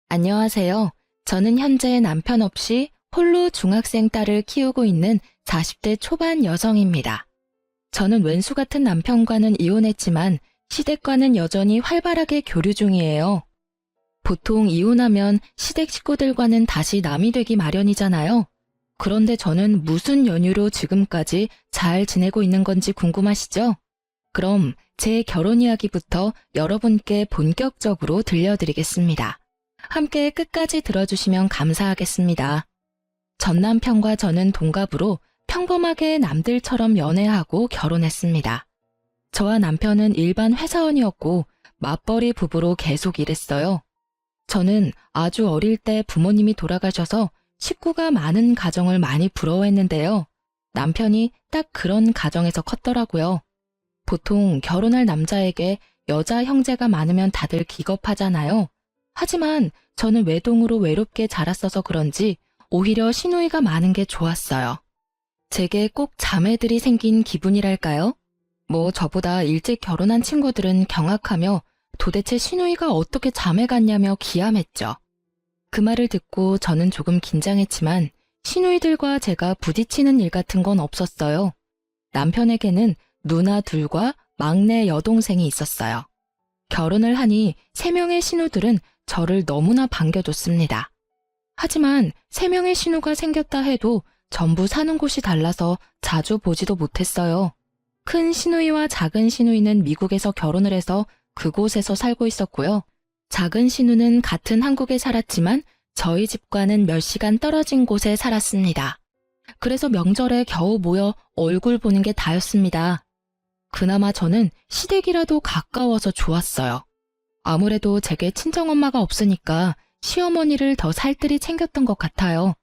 안녕하세요. 저는 현재 남편 없이 홀로 중학생 딸을 키우고 있는 40대 초반 여성입니다. 저는 왼수 같은 남편과는 이혼했지만 시댁과는 여전히 활발하게 교류 중이에요. 보통 이혼하면 시댁 식구들과는 다시 남이 되기 마련이잖아요. 그런데 저는 무슨 연유로 지금까지 잘 지내고 있는 건지 궁금하시죠? 그럼 제 결혼 이야기부터 여러분께 본격적으로 들려드리겠습니다. 함께 끝까지 들어주시면 감사하겠습니다. 전 남편과 저는 동갑으로 평범하게 남들처럼 연애하고 결혼했습니다. 저와 남편은 일반 회사원이었고 맞벌이 부부로 계속 일했어요. 저는 아주 어릴 때 부모님이 돌아가셔서 식구가 많은 가정을 많이 부러워했는데요. 남편이 딱 그런 가정에서 컸더라고요. 보통 결혼할 남자에게 여자 형제가 많으면 다들 기겁하잖아요. 하지만 저는 외동으로 외롭게 자랐어서 그런지 오히려 시누이가 많은 게 좋았어요. 제게 꼭 자매들이 생긴 기분이랄까요? 저보다 일찍 결혼한 친구들은 경악하며 도대체 시누이가 어떻게 자매 같냐며 기함했죠. 그 말을 듣고 저는 조금 긴장했지만 시누이들과 제가 부딪히는 일 같은 건 없었어요. 남편에게는 누나 둘과 막내 여동생이 있었어요. 결혼을 하니 3명의 시누들은 저를 너무나 반겨줬습니다. 하지만 3명의 시누가 생겼다 해도 전부 사는 곳이 달라서 자주 보지도 못했어요. 큰 시누이와 작은 시누이는 미국에서 결혼을 해서 그곳에서 살고 있었고요. 작은 시누는 같은 한국에 살았지만 저희 집과는 몇 시간 떨어진 곳에 살았습니다. 그래서 명절에 겨우 모여 얼굴 보는 게 다였습니다. 그나마 저는 시댁이라도 가까워서 좋았어요. 아무래도 제게 친정엄마가 없으니까 시어머니를 더 살뜰히 챙겼던 것 같아요.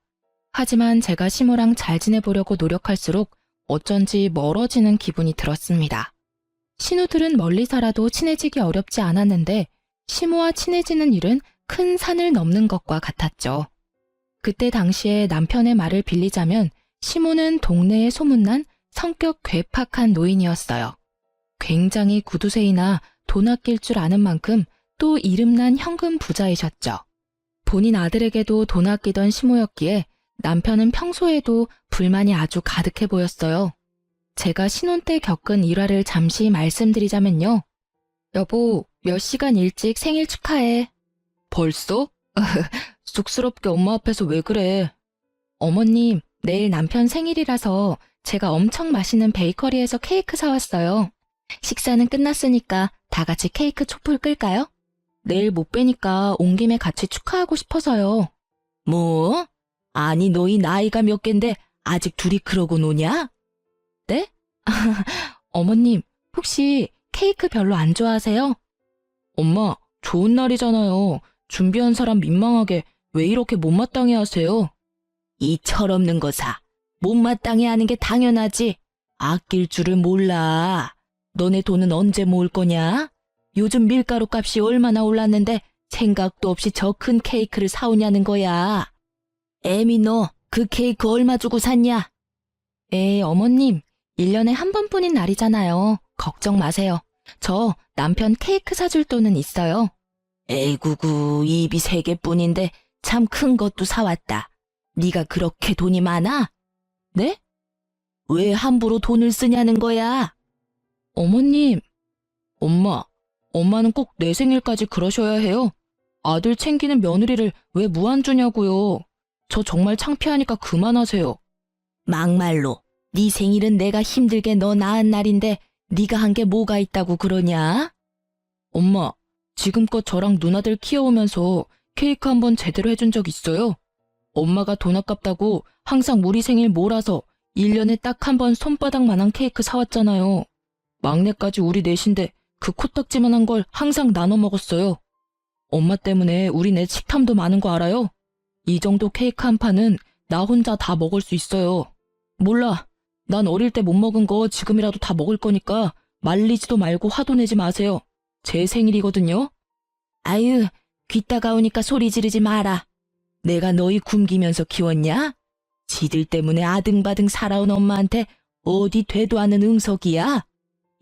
하지만 제가 시모랑 잘 지내보려고 노력할수록 어쩐지 멀어지는 기분이 들었습니다. 시누들은 멀리 살아도 친해지기 어렵지 않았는데 시모와 친해지는 일은 큰 산을 넘는 것과 같았죠. 그때 당시에 남편의 말을 빌리자면 시모는 동네에 소문난 성격 괴팍한 노인이었어요. 굉장히 구두쇠이나 돈 아낄 줄 아는 만큼 또 이름난 현금 부자이셨죠. 본인 아들에게도 돈 아끼던 시모였기에 남편은 평소에도 불만이 아주 가득해 보였어요. 제가 신혼 때 겪은 일화를 잠시 말씀드리자면요. 여보, 몇 시간 일찍 생일 축하해. 벌써? 쑥스럽게 엄마 앞에서 왜 그래? 어머님, 내일 남편 생일이라서 제가 엄청 맛있는 베이커리에서 케이크 사왔어요. 식사는 끝났으니까 다 같이 케이크 촛불 끌까요? 내일 못 뵈니까 온 김에 같이 축하하고 싶어서요. 뭐? 아니 너희 나이가 몇 갠데 아직 둘이 그러고 노냐? 네? 어머님, 혹시 케이크 별로 안 좋아하세요? 엄마, 좋은 날이잖아요. 준비한 사람 민망하게 왜 이렇게 못마땅해 하세요? 이 철없는 거사. 못마땅해 하는 게 당연하지. 아낄 줄을 몰라. 너네 돈은 언제 모을 거냐? 요즘 밀가루 값이 얼마나 올랐는데 생각도 없이 저 큰 케이크를 사오냐는 거야. 애미 너 그 케이크 얼마 주고 샀냐? 에이 어머님, 1년에 한 번뿐인 날이잖아요. 걱정 마세요. 저 남편 케이크 사줄 돈은 있어요. 에이구구, 입이 3개뿐인데 참 큰 것도 사왔다. 네가 그렇게 돈이 많아? 네? 왜 함부로 돈을 쓰냐는 거야? 어머님. 엄마는 꼭 내 생일까지 그러셔야 해요. 아들 챙기는 며느리를 왜 무안주냐고요. 저 정말 창피하니까 그만하세요. 막말로 네 생일은 내가 힘들게 너 낳은 날인데 네가 한 게 뭐가 있다고 그러냐? 엄마, 지금껏 저랑 누나들 키워오면서 케이크 한번 제대로 해준 적 있어요? 엄마가 돈 아깝다고 항상 우리 생일 몰아서 1년에 딱 한 번 손바닥만한 케이크 사왔잖아요. 막내까지 우리 넷인데 그 코딱지만한 걸 항상 나눠 먹었어요. 엄마 때문에 우리 넷 식탐도 많은 거 알아요? 이 정도 케이크 한 판은 나 혼자 다 먹을 수 있어요. 몰라. 난 어릴 때 못 먹은 거 지금이라도 다 먹을 거니까 말리지도 말고 화도 내지 마세요. 제 생일이거든요. 아유, 귀 따가우니까 소리 지르지 마라. 내가 너희 굶기면서 키웠냐? 지들 때문에 아등바등 살아온 엄마한테 어디 되도 않는 응석이야?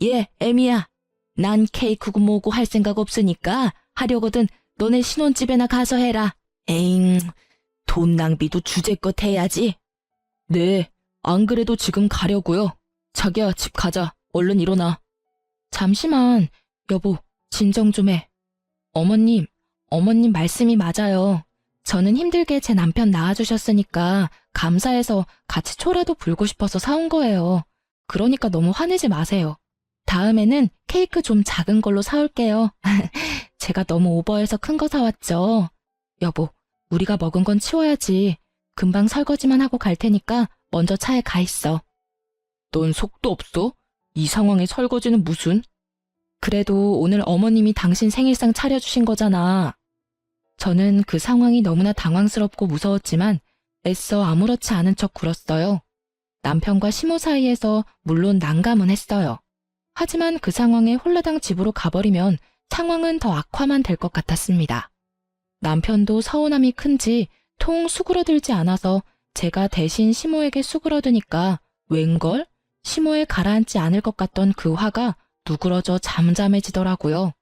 예, 애미야. 난 케이크고 뭐고 할 생각 없으니까 하려거든 너네 신혼집에나 가서 해라. 에잉, 돈 낭비도 주제껏 해야지. 네, 안 그래도 지금 가려고요. 자기야, 집 가자. 얼른 일어나. 잠시만, 여보, 진정 좀 해. 어머님 말씀이 맞아요. 저는 힘들게 제 남편 낳아주셨으니까 감사해서 같이 초라도 불고 싶어서 사온 거예요. 그러니까 너무 화내지 마세요. 다음에는 케이크 좀 작은 걸로 사올게요. 제가 너무 오버해서 큰 거 사왔죠. 여보, 우리가 먹은 건 치워야지. 금방 설거지만 하고 갈 테니까 먼저 차에 가 있어. 넌 속도 없어? 이 상황에 설거지는 무슨? 그래도 오늘 어머님이 당신 생일상 차려주신 거잖아. 저는 그 상황이 너무나 당황스럽고 무서웠지만 애써 아무렇지 않은 척 굴었어요. 남편과 시모 사이에서 물론 난감은 했어요. 하지만 그 상황에 홀라당 집으로 가버리면 상황은 더 악화만 될 것 같았습니다. 남편도 서운함이 큰지 통 수그러들지 않아서 제가 대신 시모에게 수그러드니까 웬걸? 시모에 가라앉지 않을 것 같던 그 화가 누그러져 잠잠해지더라고요.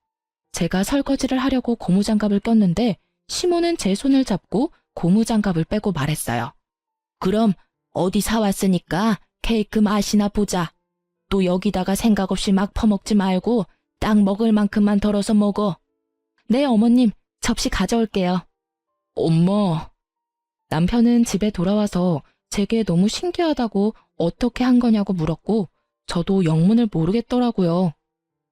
제가 설거지를 하려고 고무장갑을 꼈는데 시모는 제 손을 잡고 고무장갑을 빼고 말했어요. 그럼 어디 사왔으니까 케이크 맛이나 보자. 또 여기다가 생각 없이 막 퍼먹지 말고 딱 먹을 만큼만 덜어서 먹어. 네, 어머님, 접시 가져올게요. 엄마. 남편은 집에 돌아와서 제게 너무 신기하다고 어떻게 한 거냐고 물었고 저도 영문을 모르겠더라고요.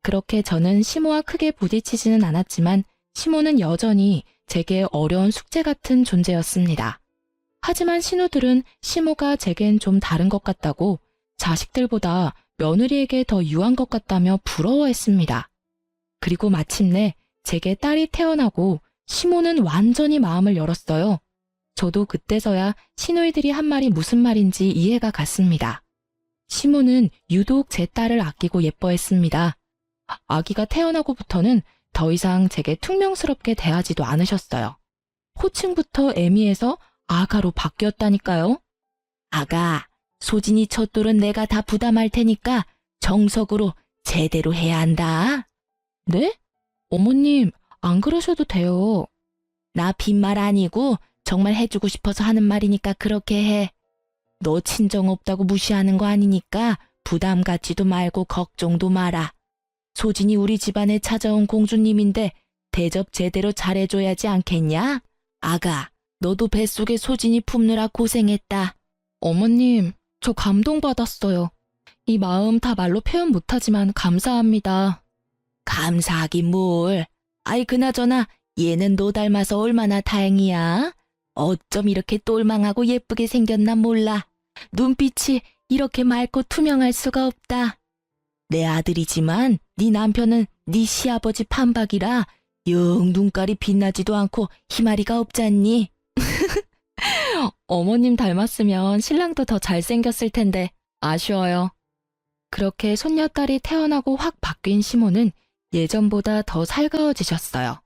그렇게 저는 시모와 크게 부딪히지는 않았지만 시모는 여전히 제게 어려운 숙제 같은 존재였습니다. 하지만 신우들은 시모가 제겐 좀 다른 것 같다고 자식들보다 며느리에게 더 유한 것 같다며 부러워했습니다. 그리고 마침내 제게 딸이 태어나고 시모는 완전히 마음을 열었어요. 저도 그때서야 시누이들이 한 말이 무슨 말인지 이해가 갔습니다. 시모는 유독 제 딸을 아끼고 예뻐했습니다. 아기가 태어나고부터는 더 이상 제게 퉁명스럽게 대하지도 않으셨어요. 호칭부터 애미해서 아가로 바뀌었다니까요. 아가, 소진이 첫돌은 내가 다 부담할 테니까 정석으로 제대로 해야 한다. 네? 어머님, 안 그러셔도 돼요. 나 빈말 아니고 정말 해주고 싶어서 하는 말이니까 그렇게 해. 너 친정 없다고 무시하는 거 아니니까 부담 갖지도 말고 걱정도 마라. 소진이 우리 집안에 찾아온 공주님인데 대접 제대로 잘해줘야지 않겠냐? 아가, 너도 뱃속에 소진이 품느라 고생했다. 어머님, 저 감동받았어요. 이 마음 다 말로 표현 못하지만 감사합니다. 감사하긴 뭘. 아이 그나저나 얘는 너 닮아서 얼마나 다행이야. 어쩜 이렇게 똘망하고 예쁘게 생겼나 몰라. 눈빛이 이렇게 맑고 투명할 수가 없다. 내 아들이지만 네 남편은 네 시아버지 판박이라 영 눈깔이 빛나지도 않고 희마리가 없잖니. 어머님 닮았으면 신랑도 더 잘생겼을 텐데 아쉬워요. 그렇게 손녀딸이 태어나고 확 바뀐 시모는 예전보다 더 살가워지셨어요.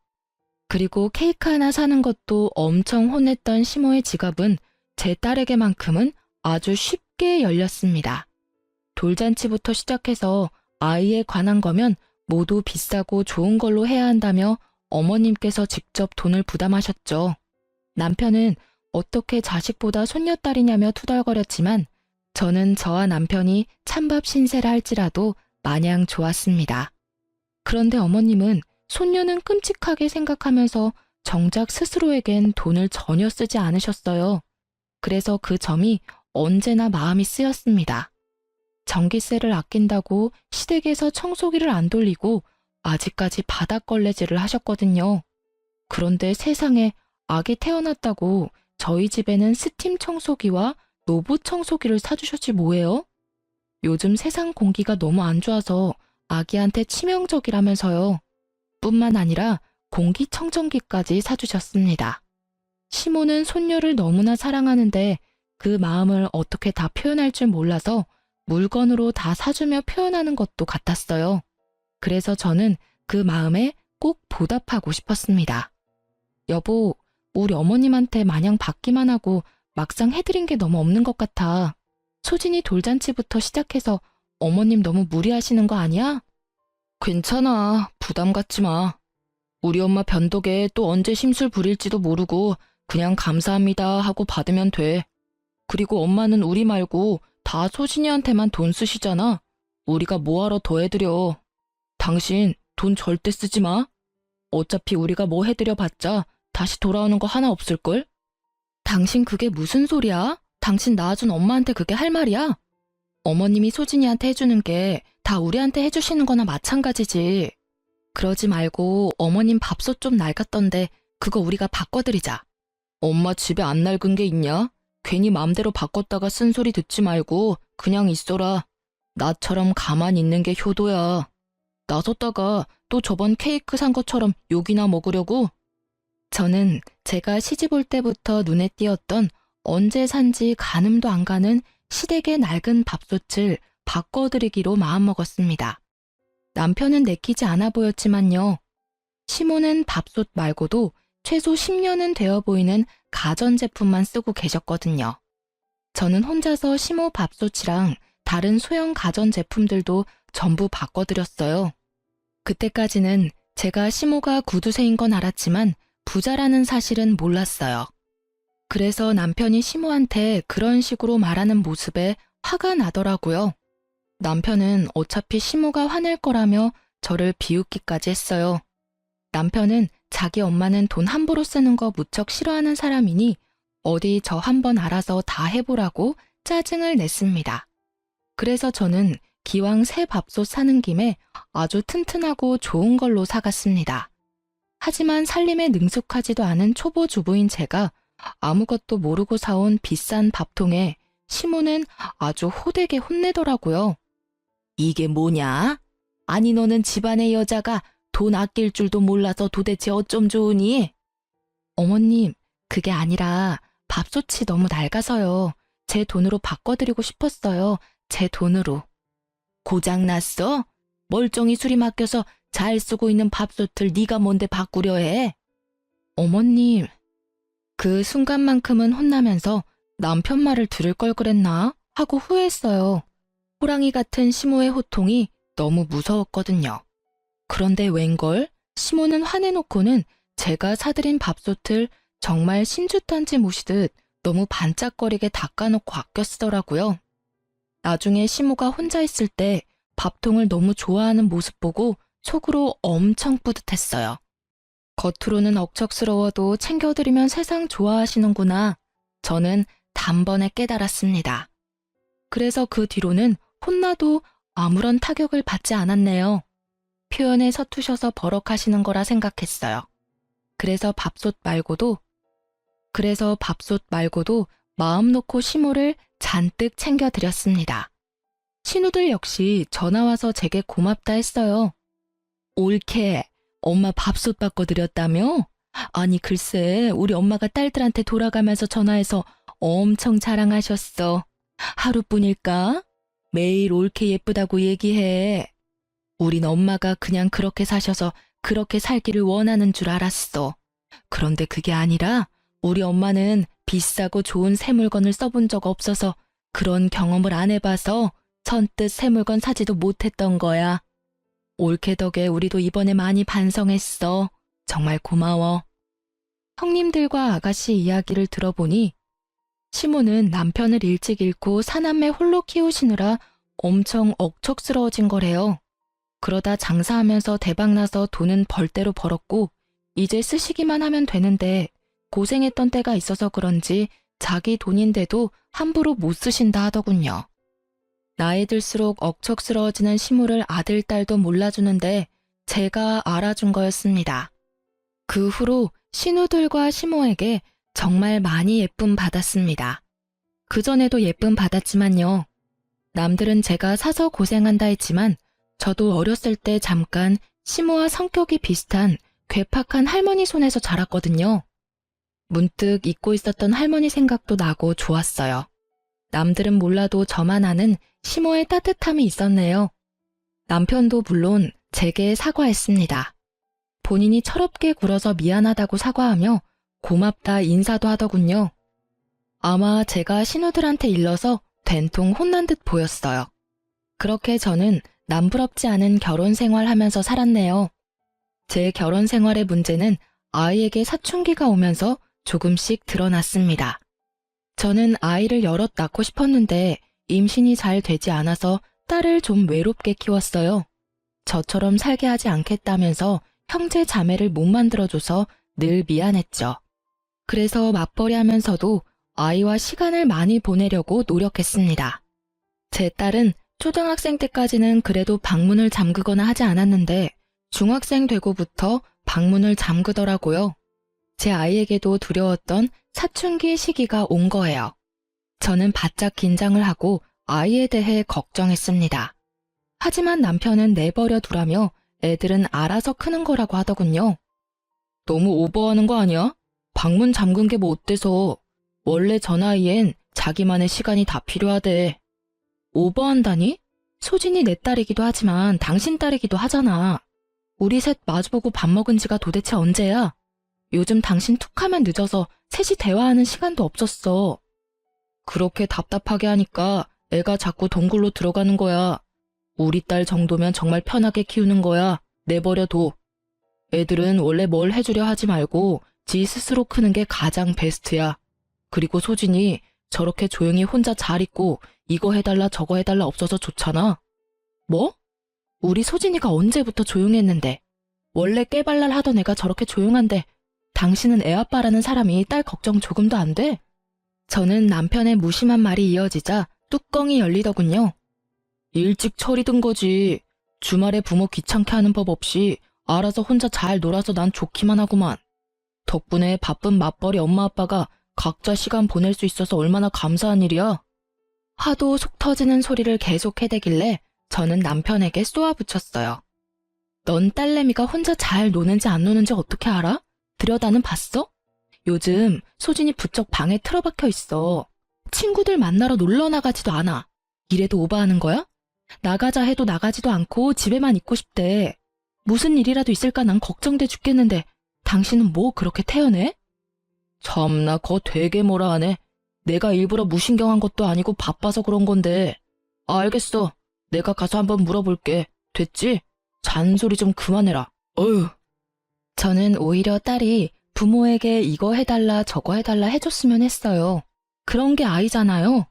그리고 케이크 하나 사는 것도 엄청 혼냈던 시모의 지갑은 제 딸에게만큼은 아주 쉽게 열렸습니다. 돌잔치부터 시작해서 아이에 관한 거면 모두 비싸고 좋은 걸로 해야 한다며 어머님께서 직접 돈을 부담하셨죠. 남편은 어떻게 자식보다 손녀딸이냐며 투덜거렸지만 저는 저와 남편이 찬밥 신세라 할지라도 마냥 좋았습니다. 그런데 어머님은 손녀는 끔찍하게 생각하면서 정작 스스로에겐 돈을 전혀 쓰지 않으셨어요. 그래서 그 점이 언제나 마음이 쓰였습니다. 전기세를 아낀다고 시댁에서 청소기를 안 돌리고 아직까지 바닥걸레질을 하셨거든요. 그런데 세상에 아기 태어났다고 저희 집에는 스팀 청소기와 로봇 청소기를 사주셨지 뭐예요? 요즘 세상 공기가 너무 안 좋아서 아기한테 치명적이라면서요. 뿐만 아니라 공기청정기까지 사주셨습니다. 시모는 손녀를 너무나 사랑하는데 그 마음을 어떻게 다 표현할 줄 몰라서 물건으로 다 사주며 표현하는 것도 같았어요. 그래서 저는 그 마음에 꼭 보답하고 싶었습니다. 여보, 우리 어머님한테 마냥 받기만 하고 막상 해드린 게 너무 없는 것 같아. 소진이 돌잔치부터 시작해서 어머님 너무 무리하시는 거 아니야? 괜찮아. 부담 갖지 마. 우리 엄마 변덕에 또 언제 심술 부릴지도 모르고 그냥 감사합니다 하고 받으면 돼. 그리고 엄마는 우리 말고 다 소진이한테만 돈 쓰시잖아. 우리가 뭐하러 더 해드려. 당신 돈 절대 쓰지 마. 어차피 우리가 뭐 해드려 봤자 다시 돌아오는 거 하나 없을걸? 당신 그게 무슨 소리야? 당신 낳아준 엄마한테 그게 할 말이야? 어머님이 소진이한테 해주는 게 다 우리한테 해주시는 거나 마찬가지지. 그러지 말고 어머님 밥솥 좀 낡았던데 그거 우리가 바꿔드리자. 엄마 집에 안 낡은 게 있냐? 괜히 맘대로 바꿨다가 쓴소리 듣지 말고 그냥 있어라. 나처럼 가만히 있는 게 효도야. 나섰다가 또 저번 케이크 산 것처럼 욕이나 먹으려고? 저는 제가 시집 올 때부터 눈에 띄었던 언제 산지 가늠도 안 가는 시댁의 낡은 밥솥을 바꿔드리기로 마음먹었습니다. 남편은 내키지 않아 보였지만요. 시모는 밥솥 말고도 최소 10년은 되어 보이는 가전제품만 쓰고 계셨거든요. 저는 혼자서 시모 밥솥이랑 다른 소형 가전제품들도 전부 바꿔드렸어요. 그때까지는 제가 시모가 구두쇠인 건 알았지만 부자라는 사실은 몰랐어요. 그래서 남편이 시모한테 그런 식으로 말하는 모습에 화가 나더라고요. 남편은 어차피 시모가 화낼 거라며 저를 비웃기까지 했어요. 남편은 자기 엄마는 돈 함부로 쓰는 거 무척 싫어하는 사람이니 어디 저 한번 알아서 다 해보라고 짜증을 냈습니다. 그래서 저는 기왕 새 밥솥 사는 김에 아주 튼튼하고 좋은 걸로 사갔습니다. 하지만 살림에 능숙하지도 않은 초보 주부인 제가 아무것도 모르고 사온 비싼 밥통에 시모는 아주 호되게 혼내더라고요. 이게 뭐냐? 아니 너는 집안의 여자가 돈 아낄 줄도 몰라서 도대체 어쩜 좋으니? 어머님, 그게 아니라 밥솥이 너무 낡아서요. 제 돈으로 바꿔드리고 싶었어요. 제 돈으로. 고장났어? 멀쩡히 수리 맡겨서 잘 쓰고 있는 밥솥을 네가 뭔데 바꾸려 해? 어머님, 그 순간만큼은 혼나면서 남편 말을 들을 걸 그랬나 하고 후회했어요. 호랑이 같은 시모의 호통이 너무 무서웠거든요. 그런데 웬걸? 시모는 화내놓고는 제가 사드린 밥솥을 정말 신주탄지 모시듯 너무 반짝거리게 닦아놓고 아껴 쓰더라고요. 나중에 시모가 혼자 있을 때 밥통을 너무 좋아하는 모습 보고 속으로 엄청 뿌듯했어요. 겉으로는 억척스러워도 챙겨드리면 세상 좋아하시는구나. 저는 단번에 깨달았습니다. 그래서 그 뒤로는 혼나도 아무런 타격을 받지 않았네요. 표현에 서투셔서 버럭하시는 거라 생각했어요. 그래서 밥솥 말고도 마음 놓고 시모를 잔뜩 챙겨드렸습니다. 신우들 역시 전화와서 제게 고맙다 했어요. 옳게 엄마 밥솥 바꿔드렸다며? 아니 글쎄 우리 엄마가 딸들한테 돌아가면서 전화해서 엄청 자랑하셨어. 하루뿐일까? 매일 옳게 예쁘다고 얘기해. 우린 엄마가 그냥 그렇게 사셔서 그렇게 살기를 원하는 줄 알았어. 그런데 그게 아니라 우리 엄마는 비싸고 좋은 새 물건을 써본 적 없어서 그런 경험을 안 해봐서 선뜻 새 물건 사지도 못했던 거야. 옳게 덕에 우리도 이번에 많이 반성했어. 정말 고마워. 형님들과 아가씨 이야기를 들어보니 시모는 남편을 일찍 잃고 사남매 홀로 키우시느라 엄청 억척스러워진 거래요. 그러다 장사하면서 대박나서 돈은 벌대로 벌었고 이제 쓰시기만 하면 되는데 고생했던 때가 있어서 그런지 자기 돈인데도 함부로 못 쓰신다 하더군요. 나이 들수록 억척스러워지는 시모를 아들, 딸도 몰라주는데 제가 알아준 거였습니다. 그 후로 신우들과 시모에게 정말 많이 예쁨 받았습니다. 그전에도 예쁨 받았지만요. 남들은 제가 사서 고생한다 했지만 저도 어렸을 때 잠깐 시모와 성격이 비슷한 괴팍한 할머니 손에서 자랐거든요. 문득 잊고 있었던 할머니 생각도 나고 좋았어요. 남들은 몰라도 저만 아는 시모의 따뜻함이 있었네요. 남편도 물론 제게 사과했습니다. 본인이 철없게 굴어서 미안하다고 사과하며 고맙다 인사도 하더군요. 아마 제가 신우들한테 일러서 된통 혼난 듯 보였어요. 그렇게 저는 남부럽지 않은 결혼 생활하면서 살았네요. 제 결혼 생활의 문제는 아이에게 사춘기가 오면서 조금씩 드러났습니다. 저는 아이를 여럿 낳고 싶었는데 임신이 잘 되지 않아서 딸을 좀 외롭게 키웠어요. 저처럼 살게 하지 않겠다면서 형제 자매를 못 만들어줘서 늘 미안했죠. 그래서 맞벌이 하면서도 아이와 시간을 많이 보내려고 노력했습니다. 제 딸은 초등학생 때까지는 그래도 방문을 잠그거나 하지 않았는데 중학생 되고부터 방문을 잠그더라고요. 제 아이에게도 두려웠던 사춘기 시기가 온 거예요. 저는 바짝 긴장을 하고 아이에 대해 걱정했습니다. 하지만 남편은 내버려 두라며 애들은 알아서 크는 거라고 하더군요. 너무 오버하는 거 아니야? 방문 잠근 게 뭐 어때서? 원래 저 나이엔 자기만의 시간이 다 필요하대. 오버한다니? 소진이 내 딸이기도 하지만 당신 딸이기도 하잖아. 우리 셋 마주보고 밥 먹은 지가 도대체 언제야? 요즘 당신 툭하면 늦어서 셋이 대화하는 시간도 없었어. 그렇게 답답하게 하니까 애가 자꾸 동굴로 들어가는 거야. 우리 딸 정도면 정말 편하게 키우는 거야. 내버려둬. 애들은 원래 뭘 해주려 하지 말고 지 스스로 크는 게 가장 베스트야. 그리고 소진이 저렇게 조용히 혼자 잘 있고 이거 해달라 저거 해달라 없어서 좋잖아. 뭐? 우리 소진이가 언제부터 조용했는데. 원래 깨발랄 하던 애가 저렇게 조용한데 당신은 애아빠라는 사람이 딸 걱정 조금도 안 돼? 저는 남편의 무심한 말이 이어지자 뚜껑이 열리더군요. 일찍 철이 든 거지. 주말에 부모 귀찮게 하는 법 없이 알아서 혼자 잘 놀아서 난 좋기만 하구만. 덕분에 바쁜 맞벌이 엄마 아빠가 각자 시간 보낼 수 있어서 얼마나 감사한 일이야. 하도 속 터지는 소리를 계속 해대길래 저는 남편에게 쏘아붙였어요. 넌 딸내미가 혼자 잘 노는지 안 노는지 어떻게 알아? 들여다는 봤어? 요즘 소진이 부쩍 방에 틀어박혀 있어. 친구들 만나러 놀러 나가지도 않아. 이래도 오바하는 거야? 나가자 해도 나가지도 않고 집에만 있고 싶대. 무슨 일이라도 있을까 난 걱정돼 죽겠는데 당신은 뭐 그렇게 태연해? 참나 거 되게 뭐라 하네. 내가 일부러 무신경한 것도 아니고 바빠서 그런 건데. 알겠어. 내가 가서 한번 물어볼게. 됐지? 잔소리 좀 그만해라. 어휴. 저는 오히려 딸이 부모에게 이거 해달라 저거 해달라 해줬으면 했어요. 그런 게 아이잖아요.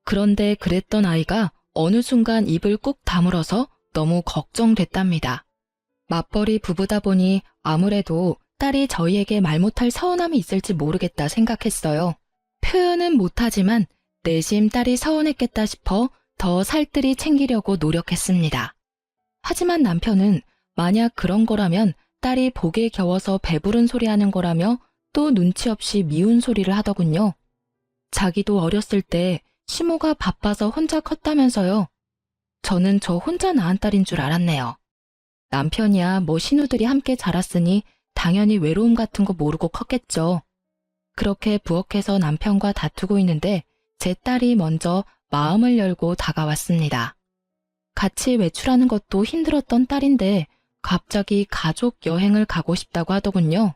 그런데 그랬던 아이가 어느 순간 입을 꾹 다물어서 너무 걱정됐답니다. 맞벌이 부부다 보니 아무래도 딸이 저희에게 말 못할 서운함이 있을지 모르겠다 생각했어요. 표현은 못하지만 내심 딸이 서운했겠다 싶어 더 살뜰히 챙기려고 노력했습니다. 하지만 남편은 만약 그런 거라면 딸이 복에 겨워서 배부른 소리 하는 거라며 또 눈치 없이 미운 소리를 하더군요. 자기도 어렸을 때 시모가 바빠서 혼자 컸다면서요. 저는 저 혼자 낳은 딸인 줄 알았네요. 남편이야 뭐 신우들이 함께 자랐으니 당연히 외로움 같은 거 모르고 컸겠죠. 그렇게 부엌에서 남편과 다투고 있는데 제 딸이 먼저 마음을 열고 다가왔습니다. 같이 외출하는 것도 힘들었던 딸인데 갑자기 가족 여행을 가고 싶다고 하더군요.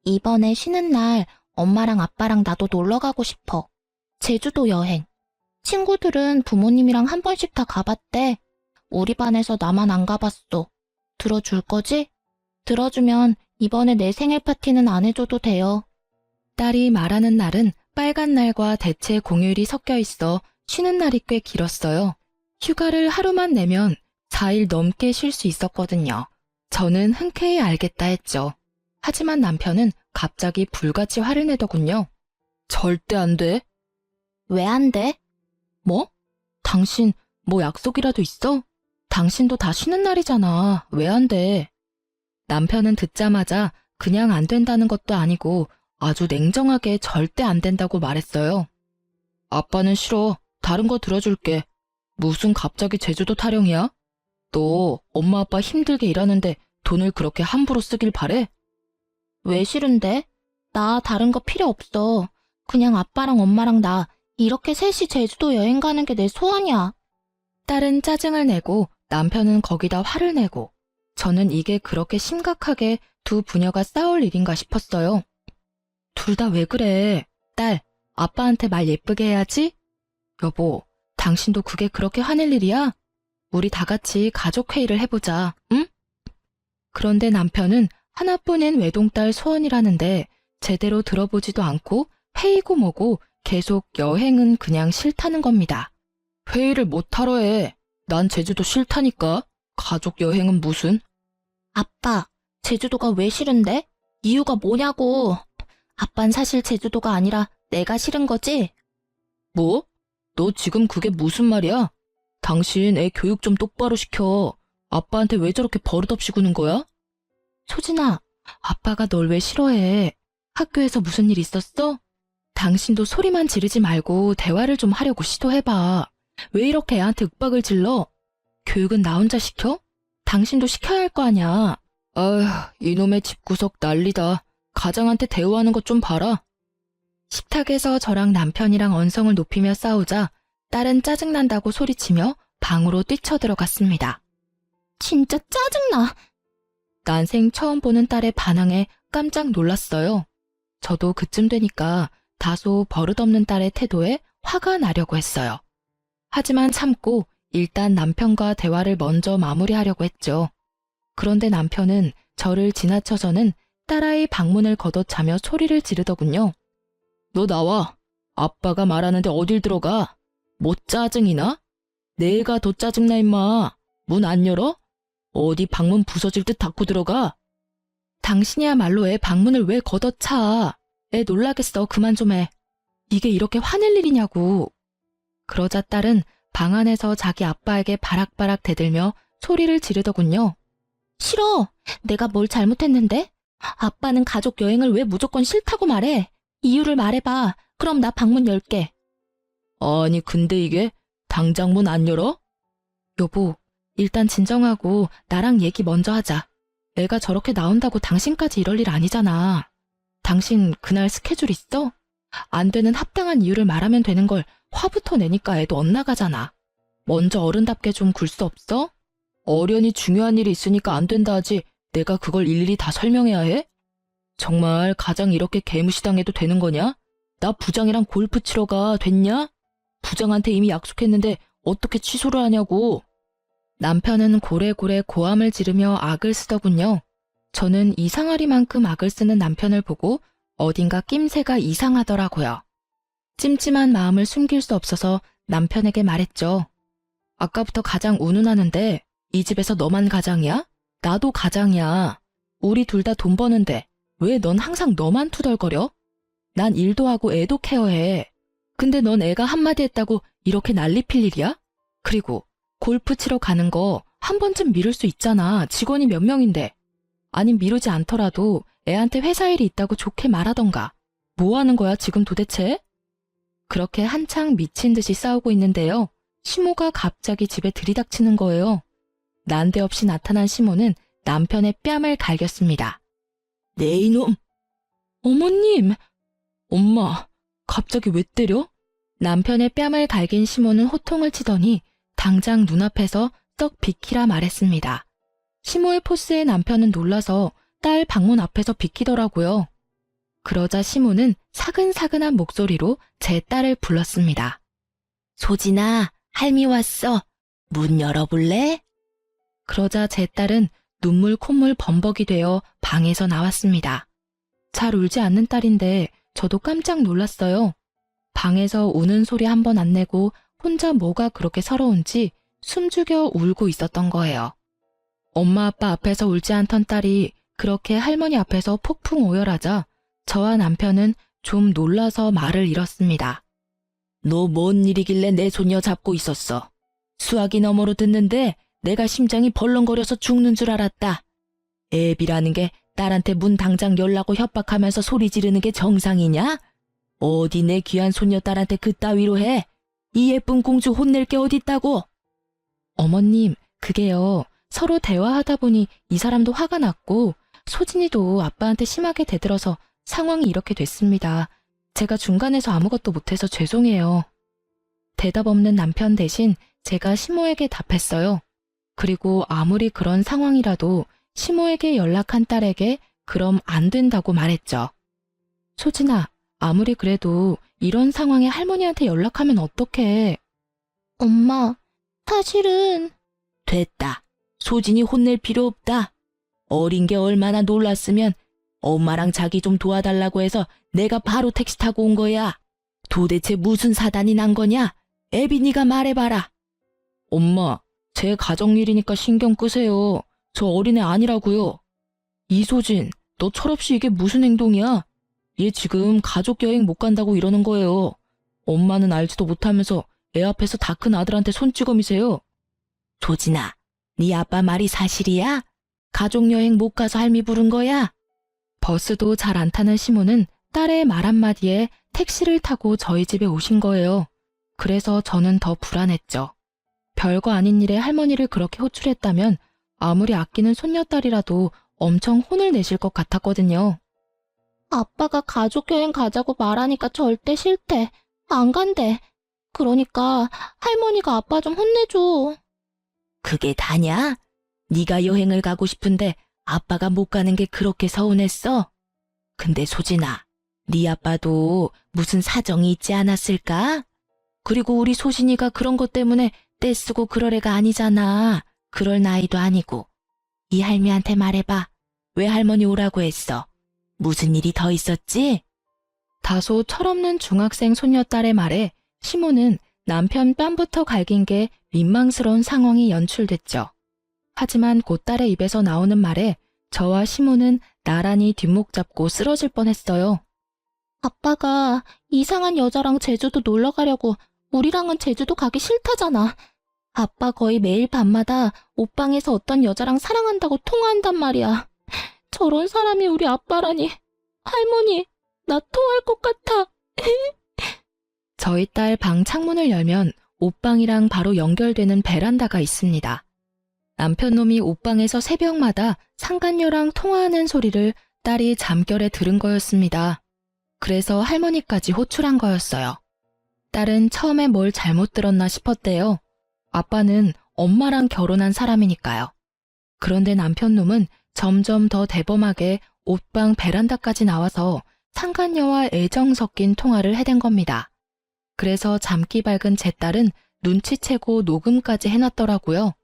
이번에 쉬는 날 엄마랑 아빠랑 나도 놀러 가고 싶어. 제주도 여행. 친구들은 부모님이랑 한 번씩 다 가봤대. 우리 반에서 나만 안 가봤어. 들어줄 거지? 들어주면 이번에 내 생일 파티는 안 해줘도 돼요. 딸이 말하는 날은 빨간 날과 대체 공휴일이 섞여 있어 쉬는 날이 꽤 길었어요. 휴가를 하루만 내면 4일 넘게 쉴 수 있었거든요. 저는 흔쾌히 알겠다 했죠. 하지만 남편은 갑자기 불같이 화를 내더군요. 절대 안 돼. 왜 안 돼? 뭐? 당신 뭐 약속이라도 있어? 당신도 다 쉬는 날이잖아. 왜 안 돼? 남편은 듣자마자 그냥 안 된다는 것도 아니고 아주 냉정하게 절대 안 된다고 말했어요. 아빠는 싫어. 다른 거 들어줄게. 무슨 갑자기 제주도 타령이야? 너 엄마 아빠 힘들게 일하는데 돈을 그렇게 함부로 쓰길 바래? 왜 싫은데? 나 다른 거 필요 없어. 그냥 아빠랑 엄마랑 나 이렇게 셋이 제주도 여행 가는 게 내 소원이야. 딸은 짜증을 내고 남편은 거기다 화를 내고 저는 이게 그렇게 심각하게 두 부녀가 싸울 일인가 싶었어요. 둘 다 왜 그래? 딸, 아빠한테 말 예쁘게 해야지? 여보, 당신도 그게 그렇게 화낼 일이야? 우리 다 같이 가족회의를 해보자, 응? 그런데 남편은 하나뿐인 외동딸 소원이라는데 제대로 들어보지도 않고 회의고 뭐고 계속 여행은 그냥 싫다는 겁니다. 회의를 못하러 해. 난 제주도 싫다니까. 가족 여행은 무슨? 아빠, 제주도가 왜 싫은데? 이유가 뭐냐고. 아빤 사실 제주도가 아니라 내가 싫은 거지? 뭐? 너 지금 그게 무슨 말이야? 당신 애 교육 좀 똑바로 시켜. 아빠한테 왜 저렇게 버릇없이 구는 거야? 소진아, 아빠가 널 왜 싫어해? 학교에서 무슨 일 있었어? 당신도 소리만 지르지 말고 대화를 좀 하려고 시도해봐. 왜 이렇게 애한테 윽박을 질러? 교육은 나 혼자 시켜? 당신도 시켜야 할 거 아냐. 아휴, 이놈의 집구석 난리다. 가장한테 대우하는 것 좀 봐라. 식탁에서 저랑 남편이랑 언성을 높이며 싸우자 딸은 짜증난다고 소리치며 방으로 뛰쳐들어갔습니다. 진짜 짜증나. 난생 처음 보는 딸의 반항에 깜짝 놀랐어요. 저도 그쯤 되니까 다소 버릇없는 딸의 태도에 화가 나려고 했어요. 하지만 참고 일단 남편과 대화를 먼저 마무리하려고 했죠. 그런데 남편은 저를 지나쳐서는 딸아이 방문을 걷어차며 소리를 지르더군요. 너 나와. 아빠가 말하는데 어딜 들어가? 뭐 짜증이나? 내가 더 짜증나 임마. 문 안 열어? 어디 방문 부서질 듯 닫고 들어가? 당신이야말로 애 방문을 왜 걷어차? 애 놀라겠어. 그만 좀 해. 이게 이렇게 화낼 일이냐고. 그러자 딸은 방 안에서 자기 아빠에게 바락바락 대들며 소리를 지르더군요. 싫어. 내가 뭘 잘못했는데? 아빠는 가족 여행을 왜 무조건 싫다고 말해? 이유를 말해봐. 그럼 나 방문 열게. 아니 근데 이게 당장 문 안 열어? 여보, 일단 진정하고 나랑 얘기 먼저 하자. 애가 저렇게 나온다고 당신까지 이럴 일 아니잖아. 당신 그날 스케줄 있어? 안 되는 합당한 이유를 말하면 되는 걸 화부터 내니까 애도 엇나가잖아. 먼저 어른답게 좀 굴 수 없어? 어련히 중요한 일이 있으니까 안 된다 하지 내가 그걸 일일이 다 설명해야 해? 정말 가장 이렇게 개무시당해도 되는 거냐? 나 부장이랑 골프 치러 가 됐냐? 부장한테 이미 약속했는데 어떻게 취소를 하냐고. 남편은 고래고래 고함을 지르며 악을 쓰더군요. 저는 이상하리만큼 악을 쓰는 남편을 보고 어딘가 낌새가 이상하더라고요. 찜찜한 마음을 숨길 수 없어서 남편에게 말했죠. 아까부터 가장 운운하는데 이 집에서 너만 가장이야? 나도 가장이야. 우리 둘 다 돈 버는데 왜 넌 항상 너만 투덜거려? 난 일도 하고 애도 케어해. 근데 넌 애가 한마디 했다고 이렇게 난리 필 일이야? 그리고 골프 치러 가는 거 한 번쯤 미룰 수 있잖아. 직원이 몇 명인데. 아님 미루지 않더라도 애한테 회사 일이 있다고 좋게 말하던가. 뭐 하는 거야 지금 도대체? 그렇게 한창 미친 듯이 싸우고 있는데요. 시모가 갑자기 집에 들이닥치는 거예요. 난데없이 나타난 시모는 남편의 뺨을 갈겼습니다. 네 이놈! 어머님! 엄마, 갑자기 왜 때려? 남편의 뺨을 갈긴 시모는 호통을 치더니 당장 눈앞에서 썩 비키라 말했습니다. 시모의 포스에 남편은 놀라서 딸 방문 앞에서 비키더라고요. 그러자 시모는 사근사근한 목소리로 제 딸을 불렀습니다. 소진아, 할미 왔어. 문 열어볼래? 그러자 제 딸은 눈물 콧물 범벅이 되어 방에서 나왔습니다. 잘 울지 않는 딸인데 저도 깜짝 놀랐어요. 방에서 우는 소리 한 번 안 내고 혼자 뭐가 그렇게 서러운지 숨죽여 울고 있었던 거예요. 엄마 아빠 앞에서 울지 않던 딸이 그렇게 할머니 앞에서 폭풍 오열하자 저와 남편은 좀 놀라서 말을 잃었습니다. 너 뭔 일이길래 내 손녀 잡고 있었어? 수화기 너머로 듣는데 내가 심장이 벌렁거려서 죽는 줄 알았다. 애비라는 게 딸한테 문 당장 열라고 협박하면서 소리 지르는 게 정상이냐? 어디 내 귀한 손녀딸한테 그따위로 해? 이 예쁜 공주 혼낼 게 어딨다고? 어머님, 그게요. 서로 대화하다 보니 이 사람도 화가 났고 소진이도 아빠한테 심하게 대들어서 상황이 이렇게 됐습니다. 제가 중간에서 아무것도 못해서 죄송해요. 대답 없는 남편 대신 제가 시모에게 답했어요. 그리고 아무리 그런 상황이라도 시모에게 연락한 딸에게 그럼 안 된다고 말했죠. 소진아, 아무리 그래도 이런 상황에 할머니한테 연락하면 어떡해. 엄마, 사실은... 됐다. 소진이 혼낼 필요 없다. 어린 게 얼마나 놀랐으면 엄마랑 자기 좀 도와달라고 해서 내가 바로 택시 타고 온 거야. 도대체 무슨 사단이 난 거냐? 애빈이가 말해봐라. 엄마, 제 가정일이니까 신경 끄세요. 저 어린애 아니라고요. 이소진, 너 철없이 이게 무슨 행동이야? 얘 지금 가족 여행 못 간다고 이러는 거예요. 엄마는 알지도 못하면서 애 앞에서 다 큰 아들한테 손찌검이세요. 소진아, 네 아빠 말이 사실이야? 가족 여행 못 가서 할미 부른 거야? 버스도 잘 안 타는 시모는 딸의 말 한마디에 택시를 타고 저희 집에 오신 거예요. 그래서 저는 더 불안했죠. 별거 아닌 일에 할머니를 그렇게 호출했다면 아무리 아끼는 손녀딸이라도 엄청 혼을 내실 것 같았거든요. 아빠가 가족여행 가자고 말하니까 절대 싫대. 안 간대. 그러니까 할머니가 아빠 좀 혼내줘. 그게 다냐? 네가 여행을 가고 싶은데 아빠가 못 가는 게 그렇게 서운했어? 근데 소진아, 네 아빠도 무슨 사정이 있지 않았을까? 그리고 우리 소진이가 그런 것 때문에 떼쓰고 그럴 애가 아니잖아. 그럴 나이도 아니고. 이 할미한테 말해봐. 왜 할머니 오라고 했어? 무슨 일이 더 있었지? 다소 철없는 중학생 손녀딸의 말에 시모는 남편 뺨부터 갈긴 게 민망스러운 상황이 연출됐죠. 하지만 곧 딸의 입에서 나오는 말에 저와 시모는 나란히 뒷목 잡고 쓰러질 뻔했어요. 아빠가 이상한 여자랑 제주도 놀러 가려고 우리랑은 제주도 가기 싫다잖아. 아빠 거의 매일 밤마다 옷방에서 어떤 여자랑 사랑한다고 통화한단 말이야. 저런 사람이 우리 아빠라니. 할머니, 나 토할 것 같아. 저희 딸 방 창문을 열면 옷방이랑 바로 연결되는 베란다가 있습니다. 남편 놈이 옷방에서 새벽마다 상간녀랑 통화하는 소리를 딸이 잠결에 들은 거였습니다. 그래서 할머니까지 호출한 거였어요. 딸은 처음에 뭘 잘못 들었나 싶었대요. 아빠는 엄마랑 결혼한 사람이니까요. 그런데 남편 놈은 점점 더 대범하게 옷방 베란다까지 나와서 상간녀와 애정 섞인 통화를 해댄 겁니다. 그래서 잠기 밝은 제 딸은 눈치채고 녹음까지 해놨더라고요.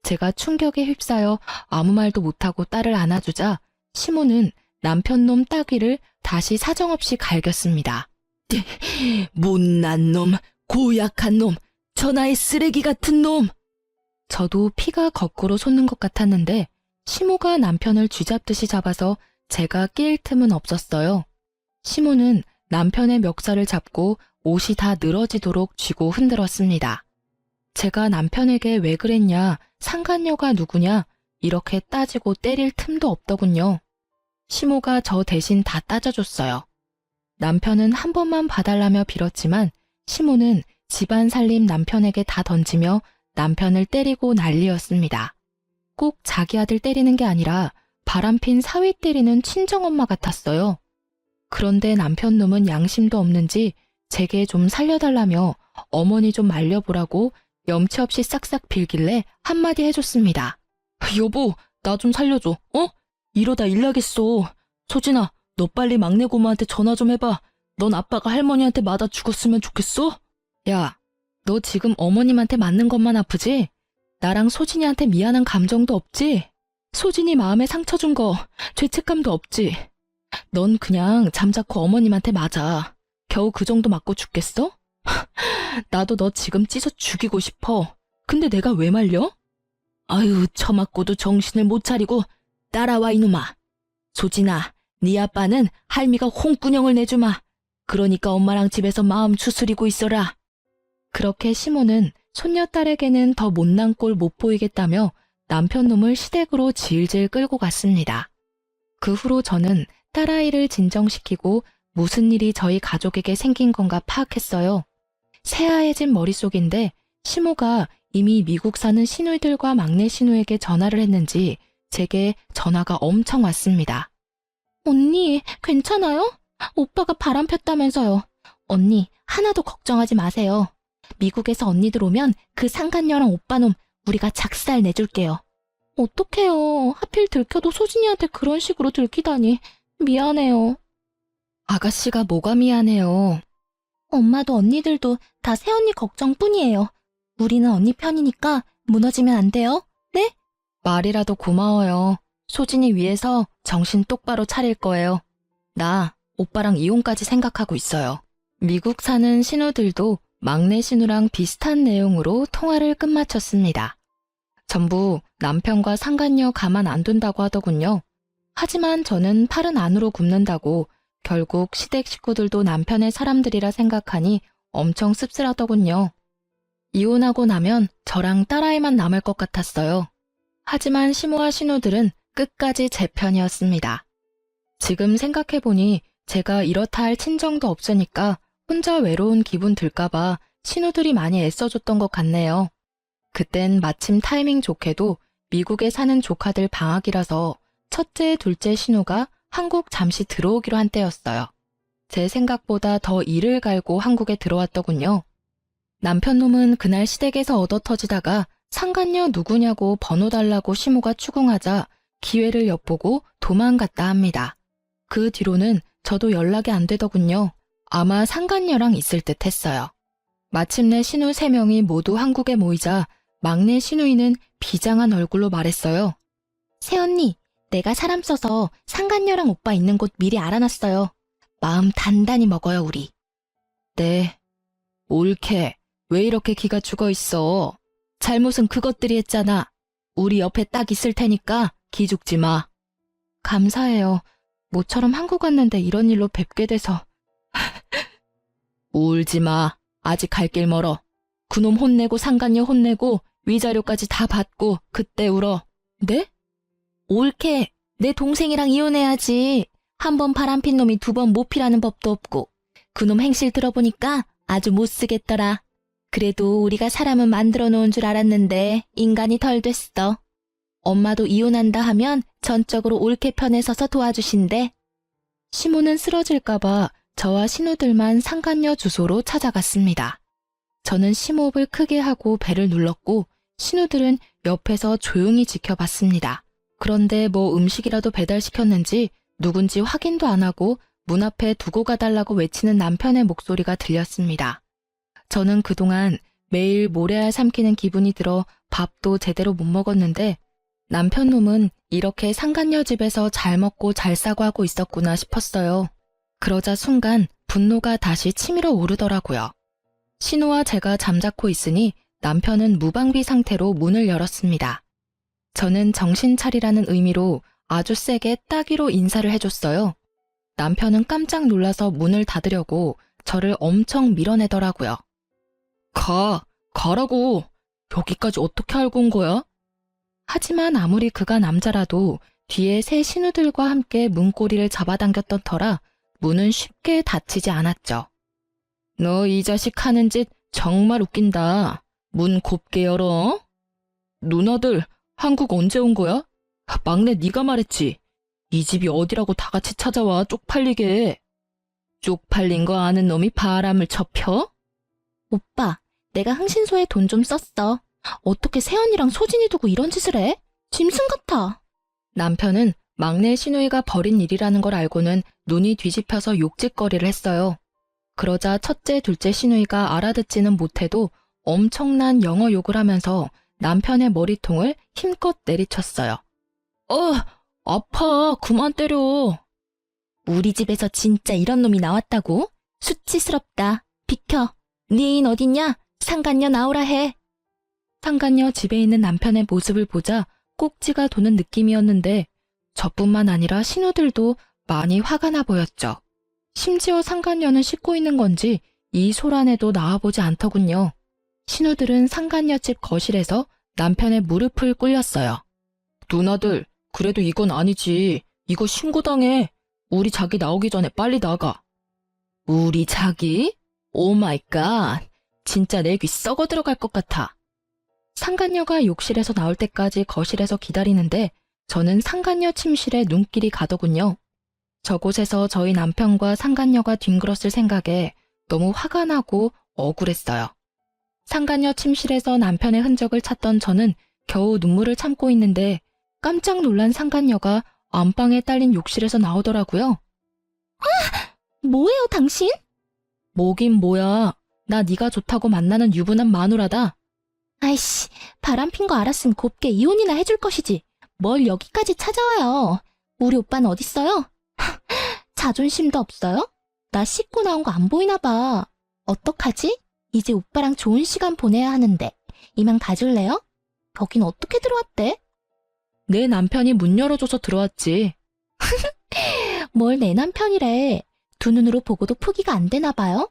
제가 충격에 휩싸여 아무 말도 못하고 딸을 안아주자 시모는 남편 놈 따귀를 다시 사정없이 갈겼습니다. 못난 놈, 고약한 놈, 천하의 쓰레기 같은 놈. 저도 피가 거꾸로 솟는 것 같았는데 시모가 남편을 쥐잡듯이 잡아서 제가 낄 틈은 없었어요. 시모는 남편의 멱살을 잡고 옷이 다 늘어지도록 쥐고 흔들었습니다. 제가 남편에게 왜 그랬냐, 상간녀가 누구냐 이렇게 따지고 때릴 틈도 없더군요. 시모가 저 대신 다 따져줬어요. 남편은 한 번만 봐달라며 빌었지만 시모는 집안 살림 남편에게 다 던지며 남편을 때리고 난리였습니다. 꼭 자기 아들 때리는 게 아니라 바람핀 사위 때리는 친정엄마 같았어요. 그런데 남편 놈은 양심도 없는지 제게 좀 살려달라며 어머니 좀 말려보라고 염치 없이 싹싹 빌길래 한마디 해줬습니다. 여보, 나 좀 살려줘, 어? 이러다 일 나겠어. 소진아, 너 빨리 막내 고모한테 전화 좀 해봐. 넌 아빠가 할머니한테 맞아 죽었으면 좋겠어? 야, 너 지금 어머님한테 맞는 것만 아프지? 나랑 소진이한테 미안한 감정도 없지? 소진이 마음에 상처 준 거 죄책감도 없지? 넌 그냥 잠자코 어머님한테 맞아. 겨우 그 정도 맞고 죽겠어? 나도 너 지금 찢어 죽이고 싶어. 근데 내가 왜 말려? 아유, 처맞고도 정신을 못 차리고 따라와 이놈아. 소진아, 네 아빠는 할미가 홍군형을 내주마. 그러니까 엄마랑 집에서 마음 추스리고 있어라. 그렇게 시모는 손녀딸에게는 더 못난 꼴 못 보이겠다며 남편 놈을 시댁으로 질질 끌고 갔습니다. 그 후로 저는 딸아이를 진정시키고 무슨 일이 저희 가족에게 생긴 건가 파악했어요. 새하얘진 머릿속인데 시모가 이미 미국 사는 시누이들과 막내 시누에게 전화를 했는지 제게 전화가 엄청 왔습니다. 언니, 괜찮아요? 오빠가 바람 폈다면서요. 언니, 하나도 걱정하지 마세요. 미국에서 언니들 오면 그 상간녀랑 오빠놈 우리가 작살 내줄게요. 어떡해요. 하필 들켜도 소진이한테 그런 식으로 들키다니. 미안해요. 아가씨가 뭐가 미안해요. 엄마도 언니들도 다 새언니 걱정뿐이에요. 우리는 언니 편이니까 무너지면 안 돼요. 네? 말이라도 고마워요. 소진이 위해서 정신 똑바로 차릴 거예요. 나 오빠랑 이혼까지 생각하고 있어요. 미국 사는 신우들도 막내 신우랑 비슷한 내용으로 통화를 끝마쳤습니다. 전부 남편과 상간녀 가만 안 둔다고 하더군요. 하지만 저는 팔은 안으로 굽는다고 결국 시댁 식구들도 남편의 사람들이라 생각하니 엄청 씁쓸하더군요. 이혼하고 나면 저랑 딸아이만 남을 것 같았어요. 하지만 시모와 신우들은 끝까지 제 편이었습니다. 지금 생각해보니 제가 이렇다 할 친정도 없으니까 혼자 외로운 기분 들까봐 신우들이 많이 애써줬던 것 같네요. 그땐 마침 타이밍 좋게도 미국에 사는 조카들 방학이라서 첫째, 둘째 신우가 한국 잠시 들어오기로 한 때였어요. 제 생각보다 더 이를 갈고 한국에 들어왔더군요. 남편 놈은 그날 시댁에서 얻어터지다가 상간녀 누구냐고 번호 달라고 시모가 추궁하자 기회를 엿보고 도망갔다 합니다. 그 뒤로는 저도 연락이 안 되더군요. 아마 상간녀랑 있을 듯 했어요. 마침내 신우 3명이 모두 한국에 모이자 막내 신우이는 비장한 얼굴로 말했어요. 새언니, 내가 사람 써서 상간녀랑 오빠 있는 곳 미리 알아놨어요. 마음 단단히 먹어요, 우리. 네. 옳게. 왜 이렇게 기가 죽어 있어? 잘못은 그것들이 했잖아. 우리 옆에 딱 있을 테니까 기죽지 마. 감사해요. 모처럼 한국 왔는데 이런 일로 뵙게 돼서. 울지 마. 아직 갈 길 멀어. 그놈 혼내고 상간녀 혼내고 위자료까지 다 받고 그때 울어. 네? 옳게, 내 동생이랑 이혼해야지. 한 번 바람핀 놈이 2번 못 피라는 법도 없고. 그놈 행실 들어보니까 아주 못 쓰겠더라. 그래도 우리가 사람은 만들어 놓은 줄 알았는데 인간이 덜 됐어. 엄마도 이혼한다 하면 전적으로 옳게 편에 서서 도와주신대. 시모는 쓰러질까봐 저와 신우들만 상간녀 주소로 찾아갔습니다. 저는 심호흡을 크게 하고 배를 눌렀고 신우들은 옆에서 조용히 지켜봤습니다. 그런데 뭐 음식이라도 배달시켰는지 누군지 확인도 안 하고 문 앞에 두고 가달라고 외치는 남편의 목소리가 들렸습니다. 저는 그동안 매일 모래알 삼키는 기분이 들어 밥도 제대로 못 먹었는데 남편 놈은 이렇게 상간녀 집에서 잘 먹고 잘 싸고 하고 있었구나 싶었어요. 그러자 순간 분노가 다시 치밀어 오르더라고요. 신우와 제가 잠자코 있으니 남편은 무방비 상태로 문을 열었습니다. 저는 정신 차리라는 의미로 아주 세게 따귀로 인사를 해줬어요. 남편은 깜짝 놀라서 문을 닫으려고 저를 엄청 밀어내더라고요. 가라고. 여기까지 어떻게 알고 온 거야? 하지만 아무리 그가 남자라도 뒤에 새 신우들과 함께 문고리를 잡아당겼던 터라 문은 쉽게 닫히지 않았죠. 너 이 자식 하는 짓 정말 웃긴다. 문 곱게 열어. 누나들, 한국 언제 온 거야? 막내 네가 말했지. 이 집이 어디라고 다 같이 찾아와 쪽팔리게. 쪽팔린 거 아는 놈이 바람을 쳐펴? 오빠, 내가 흥신소에 돈 좀 썼어. 어떻게 새언니랑 소진이 두고 이런 짓을 해? 짐승 같아. 남편은 막내 신우이가 벌인 일이라는 걸 알고는 눈이 뒤집혀서 욕짓거리를 했어요. 그러자 첫째, 둘째 신우이가 알아듣지는 못해도 엄청난 영어 욕을 하면서 남편의 머리통을 힘껏 내리쳤어요. 아파. 그만 때려. 우리 집에서 진짜 이런 놈이 나왔다고? 수치스럽다. 비켜. 네 애인 어딨냐? 상간녀 나오라 해. 상간녀 집에 있는 남편의 모습을 보자 꼭지가 도는 느낌이었는데 저뿐만 아니라 신우들도 많이 화가 나 보였죠. 심지어 상간녀는 씻고 있는 건지 이 소란에도 나와보지 않더군요. 신우들은 상간녀 집 거실에서 남편의 무릎을 꿇렸어요. 누나들, 그래도 이건 아니지. 이거 신고당해. 우리 자기 나오기 전에 빨리 나가. 우리 자기? 오 마이 갓. 진짜 내 귀 썩어 들어갈 것 같아. 상간녀가 욕실에서 나올 때까지 거실에서 기다리는데 저는 상간녀 침실에 눈길이 가더군요. 저곳에서 저희 남편과 상간녀가 뒹굴었을 생각에 너무 화가 나고 억울했어요. 상간녀 침실에서 남편의 흔적을 찾던 저는 겨우 눈물을 참고 있는데 깜짝 놀란 상간녀가 안방에 딸린 욕실에서 나오더라고요. 뭐예요, 당신? 뭐긴 뭐야. 나 네가 좋다고 만나는 유부남 마누라다. 아이씨, 바람핀 거 알았으면 곱게 이혼이나 해줄 것이지. 뭘 여기까지 찾아와요. 우리 오빠는 어딨어요? 자존심도 없어요? 나 씻고 나온 거 안 보이나 봐. 어떡하지? 이제 오빠랑 좋은 시간 보내야 하는데 이만 가줄래요? 여긴 어떻게 들어왔대? 내 남편이 문 열어줘서 들어왔지. 뭘 내 남편이래. 두 눈으로 보고도 포기가 안 되나 봐요?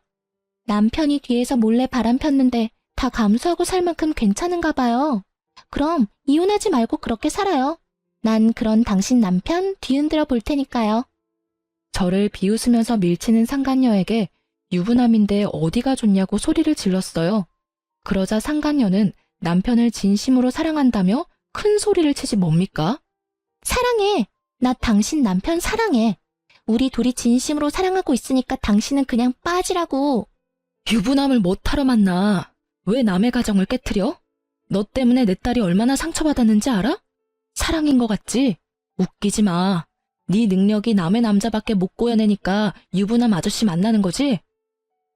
남편이 뒤에서 몰래 바람 폈는데 다 감수하고 살 만큼 괜찮은가 봐요. 그럼 이혼하지 말고 그렇게 살아요. 난 그런 당신 남편 뒤흔들어 볼 테니까요. 저를 비웃으면서 밀치는 상간녀에게 유부남인데 어디가 좋냐고 소리를 질렀어요. 그러자 상간녀는 남편을 진심으로 사랑한다며 큰 소리를 치지 뭡니까? 사랑해. 나 당신 남편 사랑해. 우리 둘이 진심으로 사랑하고 있으니까 당신은 그냥 빠지라고. 유부남을 못하러 만나. 왜 남의 가정을 깨트려? 너 때문에 내 딸이 얼마나 상처받았는지 알아? 사랑인 것 같지? 웃기지 마. 네 능력이 남의 남자밖에 못 구해내니까 유부남 아저씨 만나는 거지?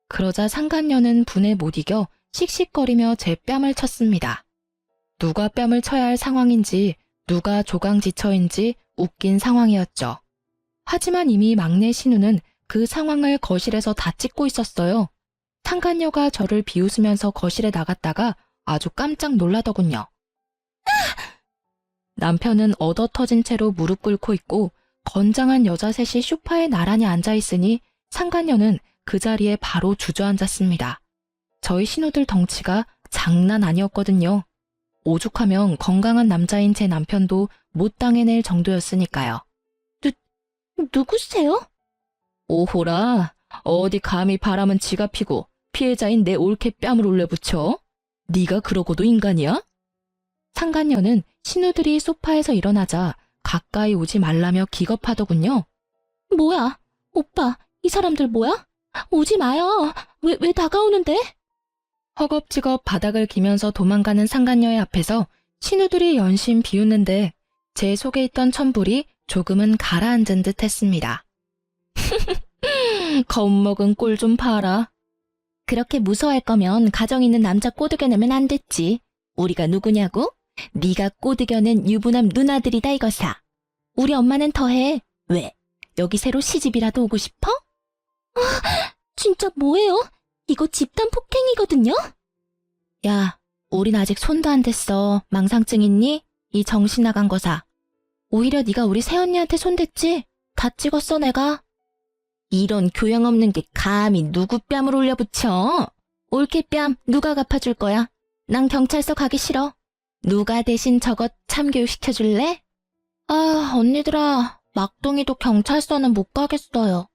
그러자 상간녀는 분에 못 이겨 씩씩거리며 제 뺨을 쳤습니다. 누가 뺨을 쳐야 할 상황인지, 누가 조강지처인지 웃긴 상황이었죠. 하지만 이미 막내 신우는 그 상황을 거실에서 다 찍고 있었어요. 상간녀가 저를 비웃으면서 거실에 나갔다가 아주 깜짝 놀라더군요. 남편은 얻어 터진 채로 무릎 꿇고 있고 건장한 여자 셋이 소파에 나란히 앉아있으니 상간녀는 그 자리에 바로 주저앉았습니다. 저희 신우들 덩치가 장난 아니었거든요. 오죽하면 건강한 남자인 제 남편도 못 당해낼 정도였으니까요. 누구세요? 오호라, 어디 감히 바람은 지가 피고 피해자인 내 올케 뺨을 올려붙여? 네가 그러고도 인간이야? 상간녀는 신우들이 소파에서 일어나자 가까이 오지 말라며 기겁하더군요. 뭐야? 오빠, 이 사람들 뭐야? 오지 마요. 왜 다가오는데? 허겁지겁 바닥을 기면서 도망가는 상간녀의 앞에서 신우들이 연신 비웃는데 제 속에 있던 천불이 조금은 가라앉은 듯 했습니다. 겁먹은 꼴 좀 봐라. 그렇게 무서워할 거면 가정 있는 남자 꼬드겨내면 안 됐지. 우리가 누구냐고? 네가 꼬드겨낸 유부남 누나들이다 이거사. 우리 엄마는 더해. 왜? 여기 새로 시집이라도 오고 싶어? 진짜 뭐예요? 이거 집단 폭행이거든요? 야, 우린 아직 손도 안 댔어. 망상증 있니? 이 정신 나간 거사. 오히려 네가 우리 새언니한테 손댔지? 다 찍었어 내가. 이런 교양 없는 게 감히 누구 뺨을 올려붙여? 올케 뺨 누가 갚아줄 거야? 난 경찰서 가기 싫어. 누가 대신 저것 참교육 시켜줄래? 아, 언니들아, 막둥이도 경찰서는 못 가겠어요.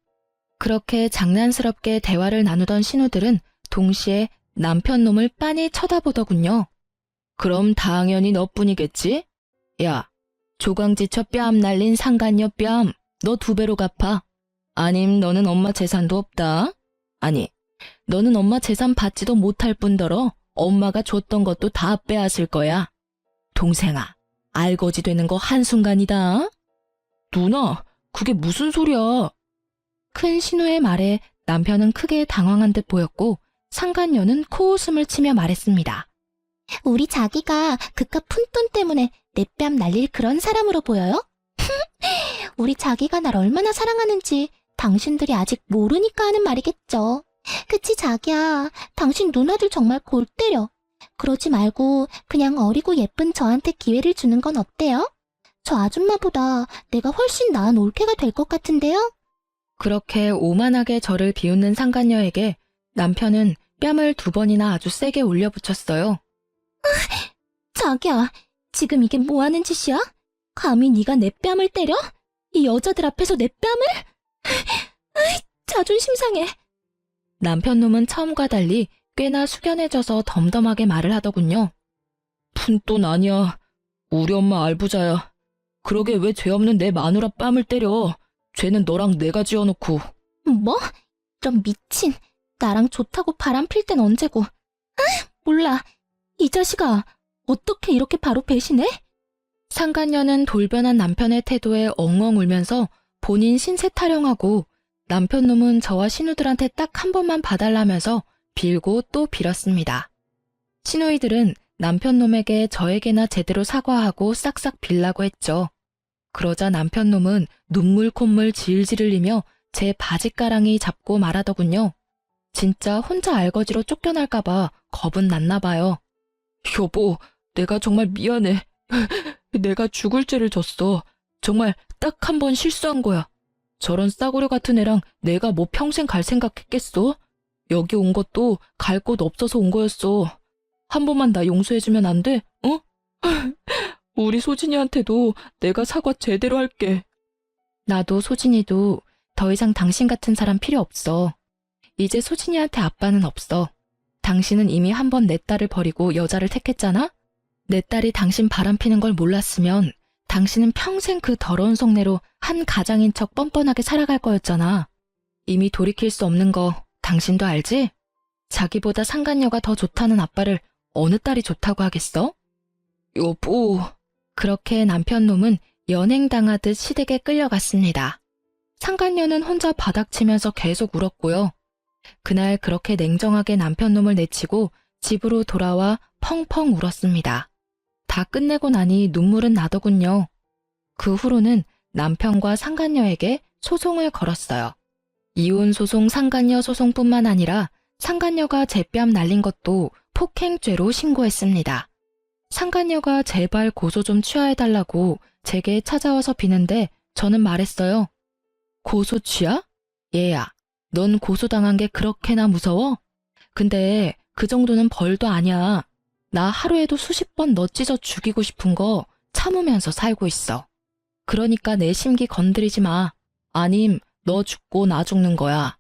그렇게 장난스럽게 대화를 나누던 신우들은 동시에 남편 놈을 빤히 쳐다보더군요. 그럼 당연히 너뿐이겠지? 야, 조강지처 뺨 날린 상간녀 뺨, 너 2배로 갚아. 아님 너는 엄마 재산도 없다. 아니, 너는 엄마 재산 받지도 못할 뿐더러 엄마가 줬던 것도 다 빼앗을 거야. 동생아, 알거지 되는 거 한순간이다. 누나, 그게 무슨 소리야? 큰 신우의 말에 남편은 크게 당황한 듯 보였고 상간녀는 코웃음을 치며 말했습니다. 우리 자기가 그깟 푼돈 때문에 내 뺨 날릴 그런 사람으로 보여요? 우리 자기가 날 얼마나 사랑하는지 당신들이 아직 모르니까 하는 말이겠죠. 그치 자기야, 당신 누나들 정말 골 때려. 그러지 말고 그냥 어리고 예쁜 저한테 기회를 주는 건 어때요? 저 아줌마보다 내가 훨씬 나은 올케가 될 것 같은데요? 그렇게 오만하게 저를 비웃는 상간녀에게 남편은 뺨을 2번이나 아주 세게 올려붙였어요. 자기야, 지금 이게 뭐 하는 짓이야? 감히 네가 내 뺨을 때려? 이 여자들 앞에서 내 뺨을? 자존심 상해. 남편 놈은 처음과 달리 꽤나 숙연해져서 덤덤하게 말을 하더군요. 푼돈 아니야. 우리 엄마 알부자야. 그러게 왜 죄 없는 내 마누라 뺨을 때려. 죄는 너랑 내가 지어놓고. 뭐? 이런 미친. 나랑 좋다고 바람 필 땐 언제고. 몰라. 이 자식아, 어떻게 이렇게 바로 배신해? 상간녀는 돌변한 남편의 태도에 엉엉 울면서 본인 신세 타령하고 남편 놈은 저와 신우들한테 딱 한 번만 봐달라면서 빌고 또 빌었습니다. 신우이들은 남편놈에게 저에게나 제대로 사과하고 싹싹 빌라고 했죠. 그러자 남편놈은 눈물 콧물 질질 흘리며 제 바지가랑이 잡고 말하더군요. 진짜 혼자 알거지로 쫓겨날까봐 겁은 났나 봐요. 여보, 내가 정말 미안해. 내가 죽을 죄를 졌어. 정말 딱 한 번 실수한 거야. 저런 싸구려 같은 애랑 내가 뭐 평생 갈 생각했겠어? 여기 온 것도 갈 곳 없어서 온 거였어. 한 번만 나 용서해주면 안 돼? 어? 우리 소진이한테도 내가 사과 제대로 할게. 나도 소진이도 더 이상 당신 같은 사람 필요 없어. 이제 소진이한테 아빠는 없어. 당신은 이미 한 번 내 딸을 버리고 여자를 택했잖아? 내 딸이 당신 바람피는 걸 몰랐으면 당신은 평생 그 더러운 속내로 한 가장인 척 뻔뻔하게 살아갈 거였잖아. 이미 돌이킬 수 없는 거 당신도 알지? 자기보다 상간녀가 더 좋다는 아빠를 어느 딸이 좋다고 하겠어? 여보. 그렇게 남편놈은 연행당하듯 시댁에 끌려갔습니다. 상간녀는 혼자 바닥치면서 계속 울었고요. 그날 그렇게 냉정하게 남편놈을 내치고 집으로 돌아와 펑펑 울었습니다. 다 끝내고 나니 눈물은 나더군요. 그 후로는 남편과 상간녀에게 소송을 걸었어요. 이혼 소송, 상간녀 소송뿐만 아니라 상간녀가 제 뺨 날린 것도 폭행죄로 신고했습니다. 상간녀가 제발 고소 좀 취하해달라고 제게 찾아와서 비는데 저는 말했어요. 고소 취하? 얘야, 넌 고소당한 게 그렇게나 무서워? 근데 그 정도는 벌도 아니야. 나 하루에도 수십 번 너 찢어 죽이고 싶은 거 참으면서 살고 있어. 그러니까 내 심기 건드리지 마. 아님 너 죽고 나 죽는 거야.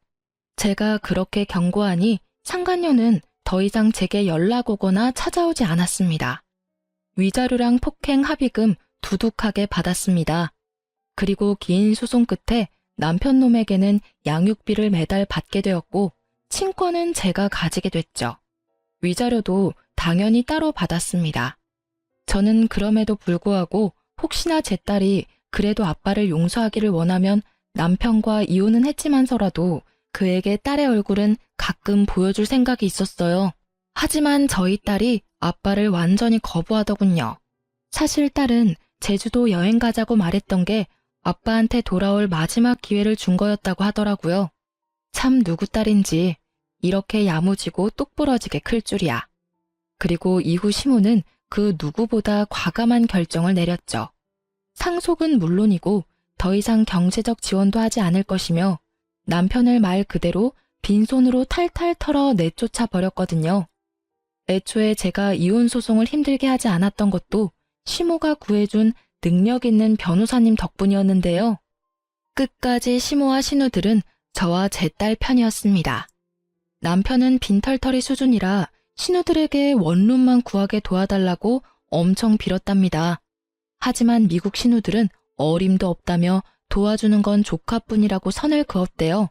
제가 그렇게 경고하니 상간녀는 더 이상 제게 연락 오거나 찾아오지 않았습니다. 위자료랑 폭행 합의금 두둑하게 받았습니다. 그리고 긴 소송 끝에 남편놈에게는 양육비를 매달 받게 되었고 친권은 제가 가지게 됐죠. 위자료도 당연히 따로 받았습니다. 저는 그럼에도 불구하고 혹시나 제 딸이 그래도 아빠를 용서하기를 원하면 남편과 이혼은 했지만서라도 그에게 딸의 얼굴은 가끔 보여줄 생각이 있었어요. 하지만 저희 딸이 아빠를 완전히 거부하더군요. 사실 딸은 제주도 여행 가자고 말했던 게 아빠한테 돌아올 마지막 기회를 준 거였다고 하더라고요. 참 누구 딸인지 이렇게 야무지고 똑부러지게 클 줄이야. 그리고 이후 시모는 그 누구보다 과감한 결정을 내렸죠. 상속은 물론이고 더 이상 경제적 지원도 하지 않을 것이며 남편을 말 그대로 빈손으로 탈탈 털어 내쫓아 버렸거든요. 애초에 제가 이혼 소송을 힘들게 하지 않았던 것도 시모가 구해준 능력 있는 변호사님 덕분이었는데요. 끝까지 시모와 신우들은 저와 제 딸 편이었습니다. 남편은 빈털터리 수준이라 신우들에게 원룸만 구하게 도와달라고 엄청 빌었답니다. 하지만 미국 신우들은 어림도 없다며 도와주는 건 조카뿐이라고 선을 그었대요.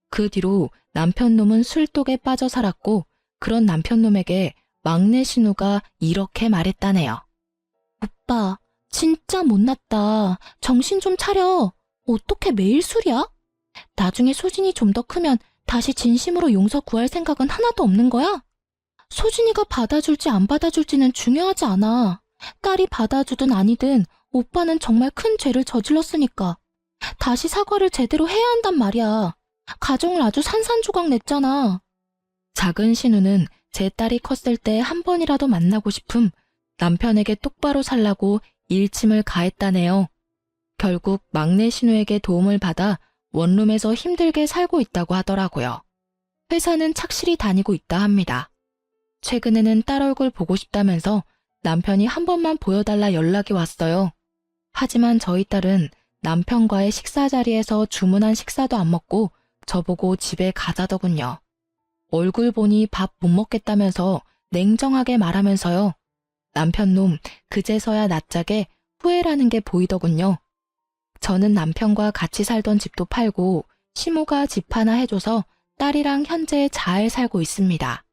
그 뒤로 남편놈은 술독에 빠져 살았고 그런 남편놈에게 막내 신우가 이렇게 말했다네요. 오빠, 진짜 못났다. 정신 좀 차려. 어떻게 매일 술이야? 나중에 소진이 좀 더 크면 다시 진심으로 용서 구할 생각은 하나도 없는 거야? 소진이가 받아줄지 안 받아줄지는 중요하지 않아. 딸이 받아주든 아니든 오빠는 정말 큰 죄를 저질렀으니까. 다시 사과를 제대로 해야 한단 말이야. 가정을 아주 산산조각 냈잖아. 작은 신우는 제 딸이 컸을 때 한 번이라도 만나고 싶음 남편에게 똑바로 살라고 일침을 가했다네요. 결국 막내 신우에게 도움을 받아 원룸에서 힘들게 살고 있다고 하더라고요. 회사는 착실히 다니고 있다 합니다. 최근에는 딸 얼굴 보고 싶다면서 남편이 한 번만 보여달라 연락이 왔어요. 하지만 저희 딸은 남편과의 식사 자리에서 주문한 식사도 안 먹고 저보고 집에 가자더군요. 얼굴 보니 밥 못 먹겠다면서 냉정하게 말하면서요. 남편놈 그제서야 낯짝에 후회라는 게 보이더군요. 저는 남편과 같이 살던 집도 팔고 시모가 집 하나 해줘서 딸이랑 현재 잘 살고 있습니다.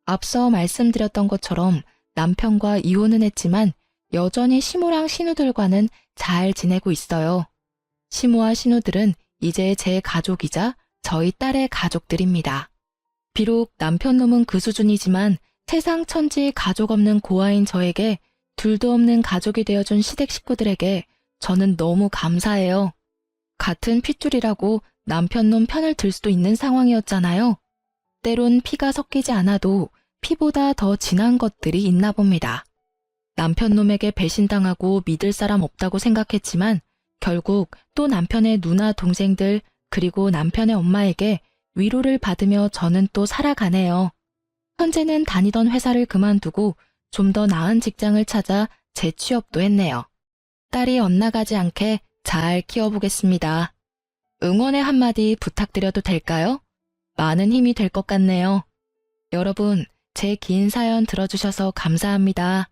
앞서 말씀드렸던 것처럼 남편과 이혼은 했지만 여전히 시모랑 신우들과는 잘 지내고 있어요. 시모와 신우들은 이제 제 가족이자 저희 딸의 가족들입니다. 비록 남편놈은 그 수준이지만 세상 천지 가족 없는 고아인 저에게 둘도 없는 가족이 되어준 시댁 식구들에게 저는 너무 감사해요. 같은 핏줄이라고 남편놈 편을 들 수도 있는 상황이었잖아요. 때론 피가 섞이지 않아도 피보다 더 진한 것들이 있나 봅니다. 남편놈에게 배신당하고 믿을 사람 없다고 생각했지만 결국 또 남편의 누나 동생들 그리고 남편의 엄마에게 위로를 받으며 저는 또 살아가네요. 현재는 다니던 회사를 그만두고 좀 더 나은 직장을 찾아 재취업도 했네요. 딸이 엇나가지 않게 잘 키워보겠습니다. 응원의 한마디 부탁드려도 될까요? 많은 힘이 될 것 같네요. 여러분, 제 긴 사연 들어주셔서 감사합니다.